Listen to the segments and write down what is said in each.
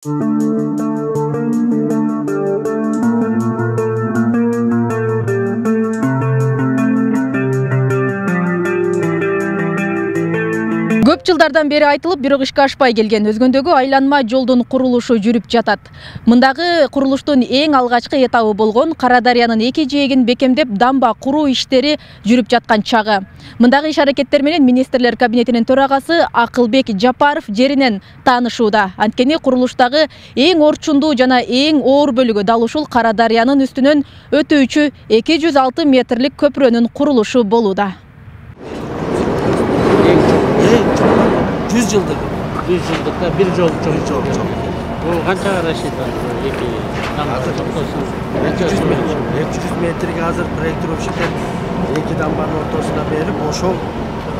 Көп жылдардан бери айтылып, бирок ишке ашпай келген Өзгөндөгү айланма жолдун курулушу жүрүп жатат. Мындагы курулуштун эң алгачкы этабы болгон Карадарыянын эки жээгин бекемдеп дамба куруу иштери жүрүп жаткан чагы. Мындагы иш аракеттер менен министрлер кабинетинин төрагасы Акылбек Жапаров жеринен таанышууда. Анткени курулуштагы эң орчундуу жана эң оор бөлүгү дал ушул Карадарыянын үстүнөн өтүүчү 206 метрлик көпүрөнүн курулушу болууда. 100 жылдык. 100 жылдыкта бир жол чоң. Бул канчага рассчитан? Эки дамба токтосун. 200 метрге азыр проектировщиктер эки дамбанын ортосуна берип, ошол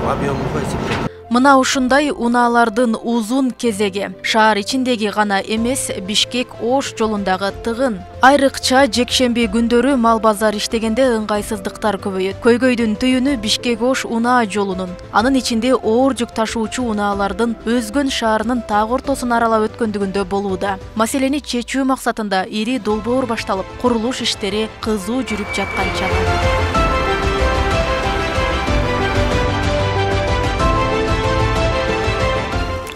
объемдук эсептейт. Мына ушундай унаалардын узун кезеги шаар ичиндеги гана эмес, Бишкек-Ош жолундагы тыгын. Айрыкча жекшемби күндөрү мал базар иштегенде ыңгайсыздыктар көбөйөт. Көйгөйдүн түйүнү Бишкек-Ош унаа жолунун, анын ичинде оор жүк ташуучу унаалардын Өзгөн шаарынын так ортосун аралап өткөндүгүндө болууда. Маселени чечүү максатында ири долбоор башталып, курулуш иштери кызуу жүрүп жаткан чагы.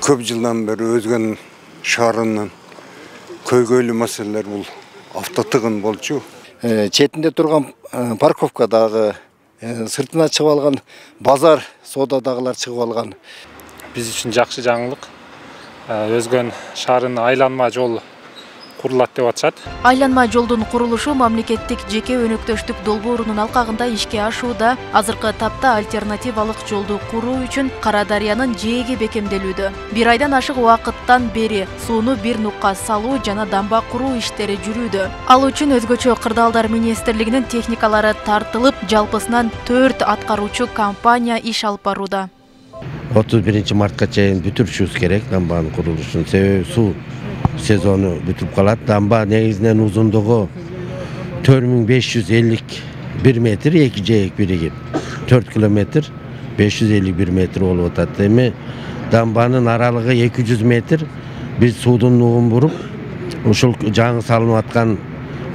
Көп жылдан бeri Өзгөн шаарынын көйгөйлүү маселелер бул автотыгын болчу. Четинде турган парковкадагы сыртына чыгып алган базар соодадагылар чыгып алган. Биз үчүн жакшы жаңылык. Өзгөн шаарынын айланма жол курулат деп атышат. Айланма жолдун курулушу мамлекеттик жеке өнөктөштүк долбоорунун алкагында ишке ашууда. Азыркы тапта альтернативалык жолду куруу үчүн Карадарыянын жээги бекемделүүдө. Бир айдан ашык убакыттан бери сууну бир нукка салуу жана дамба куруу иштери жүрүүдө. Ал үчүн өзгөчө кырдаалдар министрлигинин техникалары тартылып, жалпысынан 4 аткаруучу компания иш алып барууда. 31 мартка чейин бүтүрүшүбүз керек дамбанын курулушун. Себеби суу сезону бүтүп калат. Дамба негизинен узундугу 4551 метр, эки жээк биригип 4 километр 551 метр болуп атат. Эми дамбанын аралыгы 200 метр. Биз суудун нугун буруп, ушул жаңы салынып аткан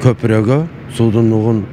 көпүрөгө суудун нугун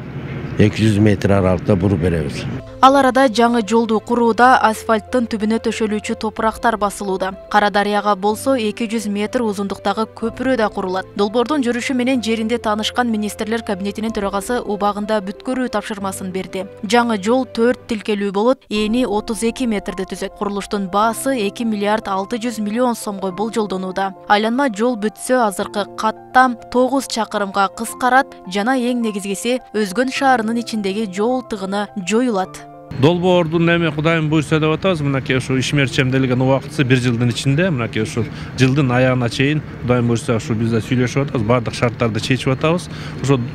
200 метр аралыкта буруп беребиз. Ал арада жаңы жолду курууда асфальттын түбүнө төшөлүүчү топурактар басылууда. Карадарыяга болсо 200 метр узундуктагы көпүрө да курулат. Долбоордун жүрүшү менен жеринде таанышкан министрлер кабинетинин төрагасы убагында бүткөрүү тапшырмасын берди. Жаңы жол 4 тилкелүү болот, эни 32 метрди түзөт. Курулуштун баасы 2 миллиард 600 миллион сомго болжолдонууда. Айланма жол бүтсө азыркы каттам 9 чакырымга кыскарат жана эң негизгиси Өзгөн шаарынын ичиндеги жол тыгыны жоюлат. Долбоордун эми Кудайым буйрса деп атабыз. Мынакей ушу ишмерчемделген убактысы 1 жылдын ичинде, мынакей ушу жылдын аягына чейин Кудайым буйрса ушу биз да сүйлөшүп атабыз, бардык шарттарды чечип атабыз.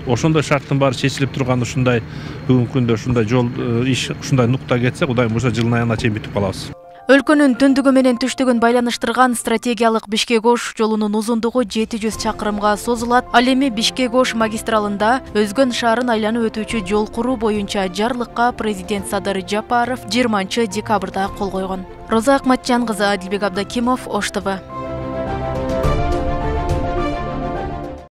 Ошондой шарттын баары чечилип турган ушундай бүгүнкү күндө ушундай жол иш ушундай нукта кетсе, Кудайым буйрса жылдын аягына чейин бүтүп калабыз. Өлкөнүн түндүгү менен түштүгүн байланыштырган стратегиялык Бишкек-Ош жолунун узундугу 700 чакырымга созулат. Ал эми Бишкек-Ош магистралында Өзгөн шаарын айланып өтүүчү жол куруу боюнча жарлыкка президент Садыр Жапаров 20 декабрда кол койгон. Роза Акматжан кызы, Адилбек Абдакимов, Ош ТВ.